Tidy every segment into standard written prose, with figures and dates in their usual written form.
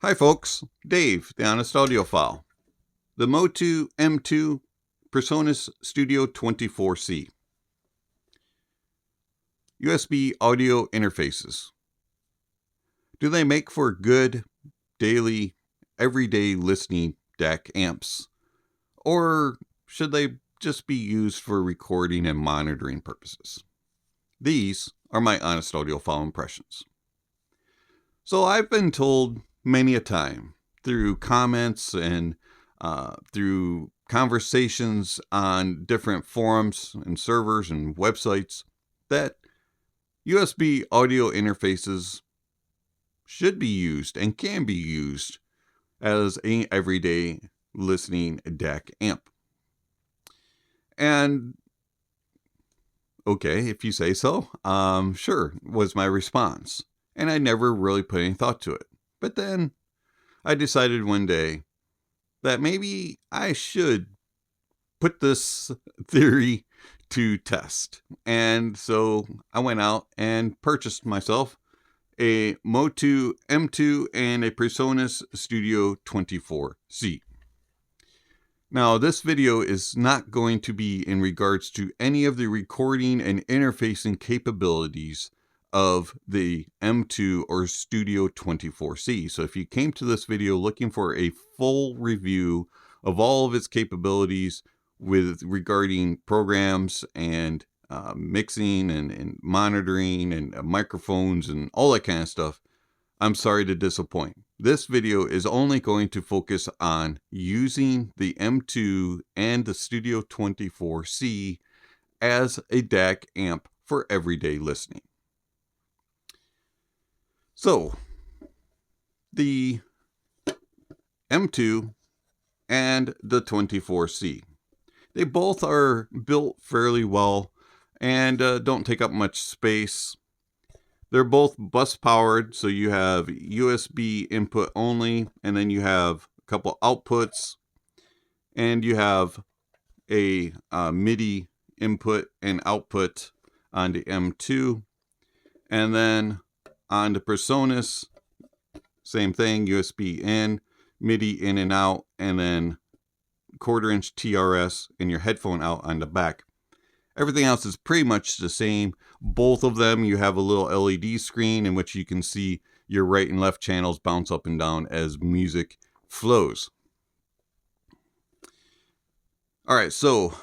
Hi folks, Dave, the Honest Audiophile. The Motu M2 PreSonus Studio 24C. USB audio interfaces. Do they make for good, daily, everyday listening DAC amps? Or should they just be used for recording and monitoring purposes? These are my Honest Audiophile impressions. So I've been told many a time through comments and through conversations on different forums and servers and websites that USB audio interfaces should be used and can be used as an everyday listening DAC amp. And okay, if you say so, sure, was my response. And I never really put any thought to it. But then I decided one day that maybe I should put this theory to test. And so I went out and purchased myself a Motu M2 and a PreSonus Studio 24C. Now, this video is not going to be in regards to any of the recording and interfacing capabilities of the M2 or Studio 24C. So if you came to this video looking for a full review of all of its capabilities with regarding programs and mixing and monitoring and microphones and all that kind of stuff, I'm sorry to disappoint. This video is only going to focus on using the M2 and the Studio 24C as a DAC amp for everyday listening. So, the M2 and the 24C, they both are built fairly well and don't take up much space. They're both bus powered, so you have USB input only, and then you have a couple outputs, and you have a MIDI input and output on the M2, and then on the PreSonus, same thing, USB in, MIDI in and out, and then 1/4-inch TRS and your headphone out on the back. Everything else is pretty much the same. Both of them, you have a little LED screen in which you can see your right and left channels bounce up and down as music flows. All right, so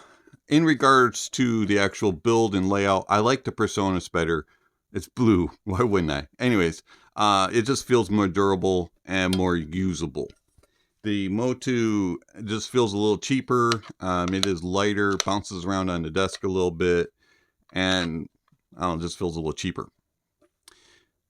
in regards to the actual build and layout, I like the PreSonus better. It's blue. Why wouldn't I? Anyways, it just feels more durable and more usable. The Motu just feels a little cheaper. It is lighter, bounces around on the desk a little bit, and I don't know, just feels a little cheaper.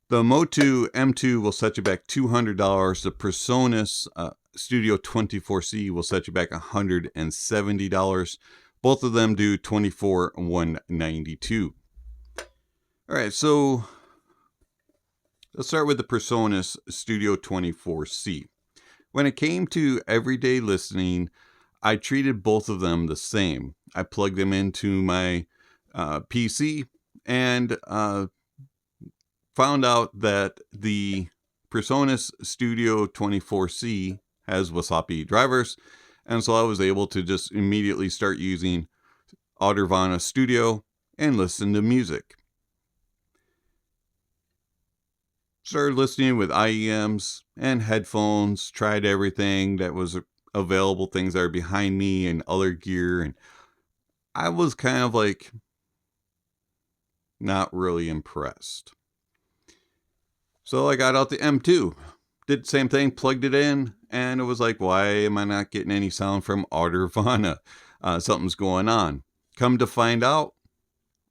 The Motu M2 will set you back $200. The PreSonus Studio 24C will set you back $170. Both of them do $24,192. All right, so let's start with the PreSonus Studio 24C. When it came to everyday listening, I treated both of them the same. I plugged them into my PC and found out that the PreSonus Studio 24C has Wasapi drivers, and so I was able to just immediately start using Audiphile Studio and listen to music. Started listening with IEMs and headphones, tried everything that was available, things that are behind me and other gear, and I was kind of like not really impressed. So I got out the M2, did the same thing, plugged it in, and it was like, why am I not getting any sound from Audiphile? Something's going on. Come to find out,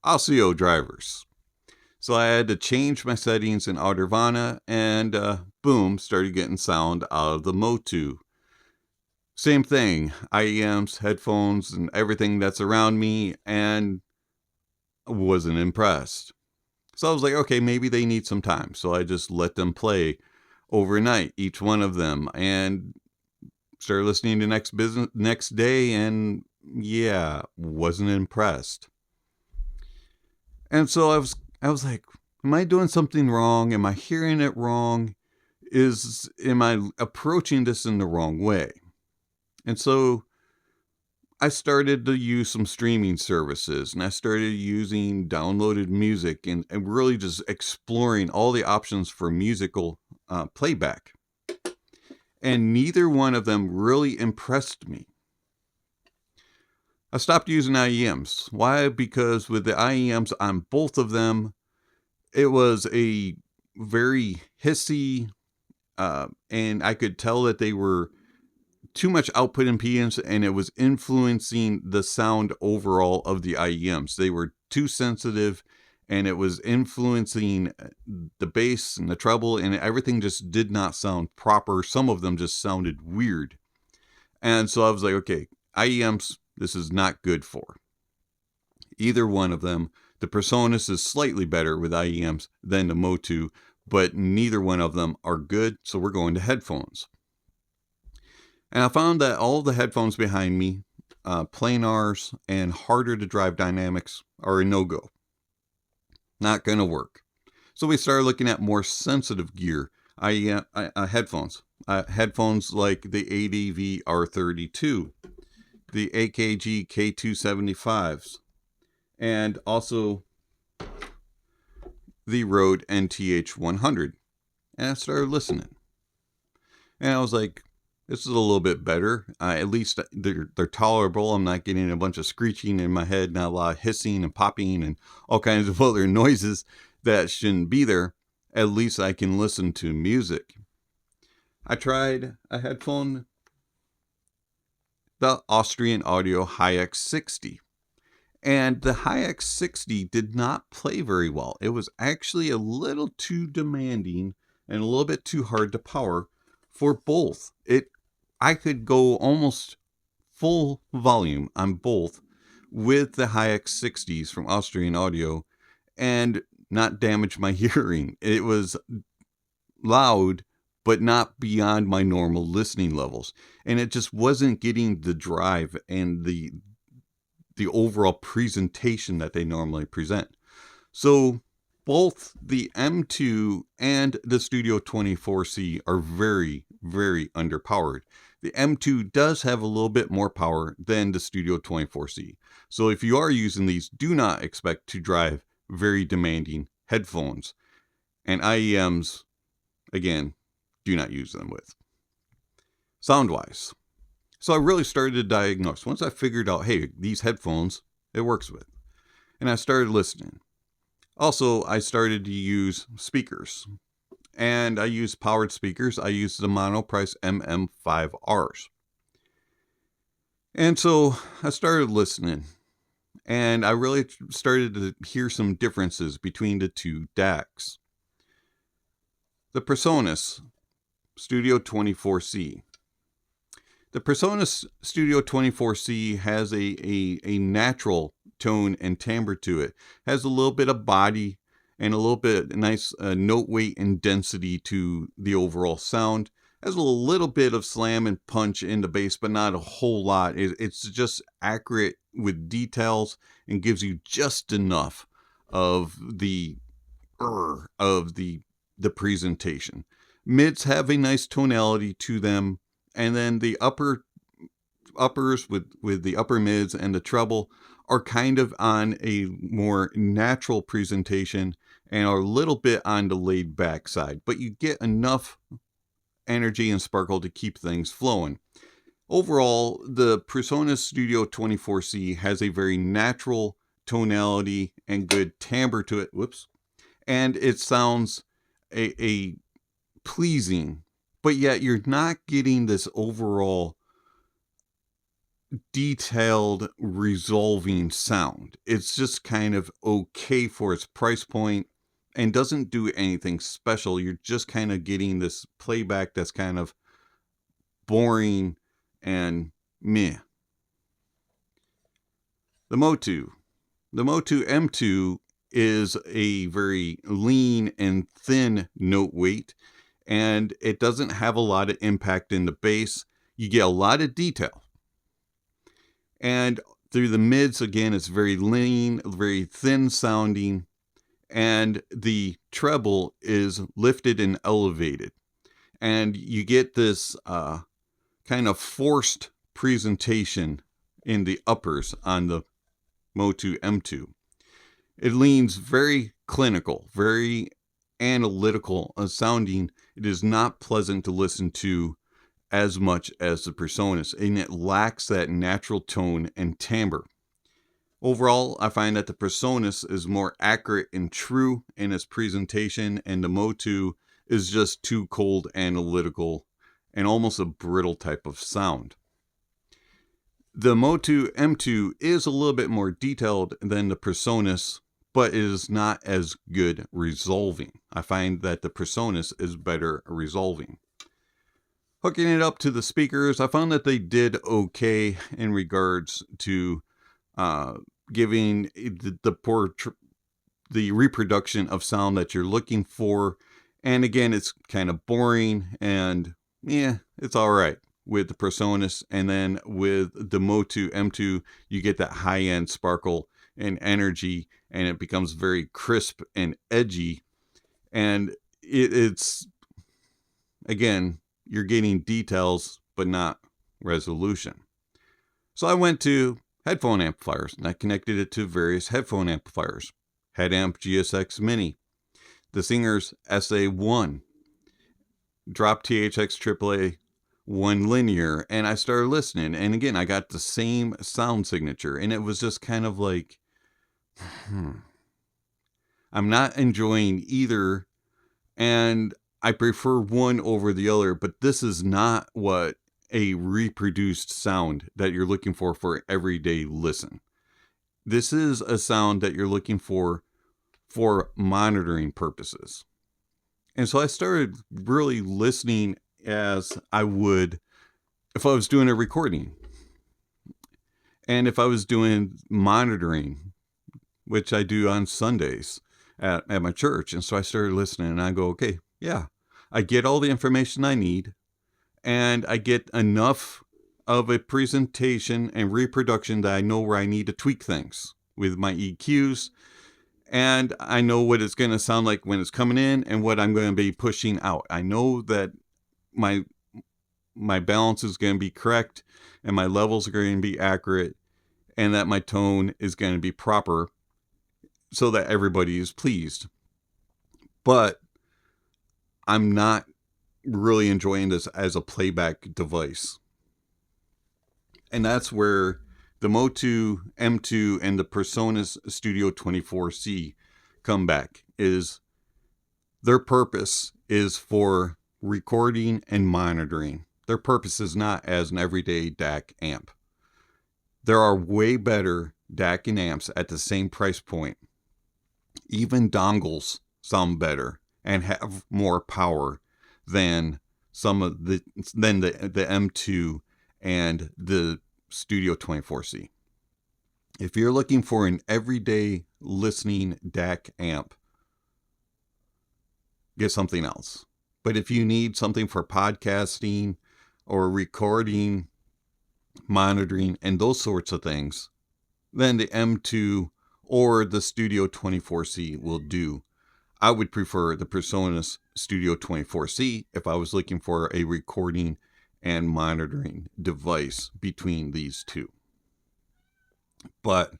Aueze drivers. So I had to change my settings in Audiphile, and boom, started getting sound out of the Motu. Same thing, IEMs, headphones, and everything that's around me, and wasn't impressed. So I was like, okay, maybe they need some time. So I just let them play overnight, each one of them, and started listening the next day, and yeah, wasn't impressed. And so I was like, am I doing something wrong? Am I hearing it wrong? am I approaching this in the wrong way? And so I started to use some streaming services, and I started using downloaded music and really just exploring all the options for musical playback. And neither one of them really impressed me. I stopped using IEMs. Why? Because with the IEMs on both of them, it was a very hissy, and I could tell that they were too much output impedance, and it was influencing the sound overall of the IEMs. They were too sensitive, and it was influencing the bass and the treble, and everything just did not sound proper. Some of them just sounded weird. And so I was like, okay, IEMs, this is not good for either one of them. The PreSonus is slightly better with IEMs than the Motu, but neither one of them are good, so we're going to headphones. And I found that all the headphones behind me, planars and harder to drive dynamics, are a no-go. Not going to work. So we started looking at more sensitive gear, headphones. Headphones like the ADV R32, the AKG K275s, and also the Rode NTH 100. And I started listening. And I was like, this is a little bit better. At least they're tolerable. I'm not getting a bunch of screeching in my head, not a lot of hissing and popping and all kinds of other noises that shouldn't be there. At least I can listen to music. I tried a headphone, the Austrian Audio HiX60. And the HiX60 did not play very well. It was actually a little too demanding and a little bit too hard to power for both. I could go almost full volume on both with the HiX60s from Austrian Audio and not damage my hearing. It was loud, but not beyond my normal listening levels. And it just wasn't getting the drive and the overall presentation that they normally present. So both the M2 and the Studio24C are very, very underpowered. The M2 does have a little bit more power than the Studio24C. So if you are using these, do not expect to drive very demanding headphones. And IEMs, again, do not use them with. Sound-wise. So I really started to diagnose. Once I figured out, hey, these headphones, it works with. And I started listening. Also, I started to use speakers. And I use powered speakers. I use the Monoprice MM5Rs. And so I started listening. And I really started to hear some differences between the two DACs. The PreSonus Studio24C. The PreSonus Studio24C has a natural tone and timbre to it. Has a little bit of body and a little bit nice note weight and density to the overall sound. Has a little bit of slam and punch in the bass, but not a whole lot. It's just accurate with details and gives you just enough of the presentation. Mids have a nice tonality to them, and then the uppers with the upper mids and the treble are kind of on a more natural presentation and are a little bit on the laid back side, but you get enough energy and sparkle to keep things flowing. Overall, the PreSonus Studio24C has a very natural tonality and good timbre to it. Whoops. And it sounds a pleasing, but yet you're not getting this overall detailed resolving sound. It's just kind of okay for its price point and doesn't do anything special. You're just kind of getting this playback that's kind of boring and meh. The Motu M2 is a very lean and thin note weight, and it doesn't have a lot of impact in the bass. You get a lot of detail. And through the mids, again, it's very lean, very thin sounding, and the treble is lifted and elevated. and you get this kind of forced presentation in the uppers on the Motu M2. It leans very clinical, very analytical sounding. It is not pleasant to listen to as much as the PreSonus, and it lacks that natural tone and timbre. Overall, I find that the PreSonus is more accurate and true in its presentation, and the Motu is just too cold, analytical, and almost a brittle type of sound. The Motu M2 is a little bit more detailed than the PreSonus, but it is not as good resolving. I find that the PreSonus is better resolving. Hooking it up to the speakers, I found that they did okay in regards to giving the reproduction of sound that you're looking for. And again, it's kind of boring, and yeah, it's all right with the PreSonus. And then with the Motu M2, you get that high-end sparkle and energy, and it becomes very crisp and edgy. And it's, again, you're getting details, but not resolution. So I went to headphone amplifiers, and I connected it to various headphone amplifiers. Headamp GSX Mini, the Singer's SA1, Drop THX AAA 1 linear, and I started listening. And again, I got the same sound signature, and it was just kind of like, I'm not enjoying either, and I prefer one over the other, but this is not what a reproduced sound that you're looking for everyday listen. This is a sound that you're looking for monitoring purposes. And so I started really listening as I would if I was doing a recording. And if I was doing monitoring, which I do on Sundays at my church. And so I started listening, and I go, okay, yeah, I get all the information I need, and I get enough of a presentation and reproduction that I know where I need to tweak things with my EQs, and I know what it's going to sound like when it's coming in and what I'm going to be pushing out. I know that my balance is going to be correct, and my levels are going to be accurate, and that my tone is going to be proper so that everybody is pleased. But I'm not really enjoying this as a playback device. And that's where the Motu M2 and the PreSonus Studio24C come back. Is their purpose is for recording and monitoring. Their purpose is not as an everyday DAC amp. There are way better DAC and amps at the same price point. Even dongles sound better and have more power than the M2 and the Studio24C. If you're looking for an everyday listening DAC amp, get something else. But if you need something for podcasting or recording, monitoring, and those sorts of things, then the M2 or the Studio24C will do. I would prefer the PreSonus Studio24C if I was looking for a recording and monitoring device between these two. But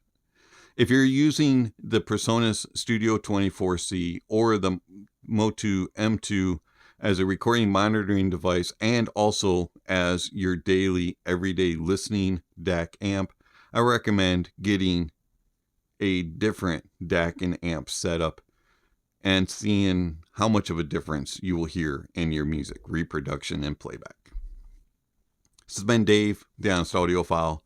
if you're using the PreSonus Studio24C or the Motu M2 as a recording monitoring device and also as your daily, everyday listening DAC amp, I recommend getting a different DAC and amp setup and seeing how much of a difference you will hear in your music, reproduction, and playback. This has been Dave, the Honest Audiophile.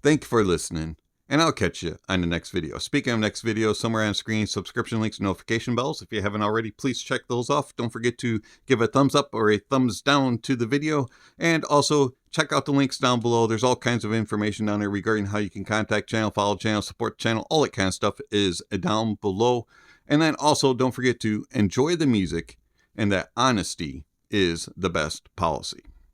Thank you for listening, and I'll catch you on the next video. Speaking of next video, somewhere on the screen, subscription links, notification bells. If you haven't already, please check those off. Don't forget to give a thumbs up or a thumbs down to the video, and also check out the links down below. There's all kinds of information down there regarding how you can contact channel, follow channel, support channel. All that kind of stuff is down below. And then also don't forget to enjoy the music, and that honesty is the best policy.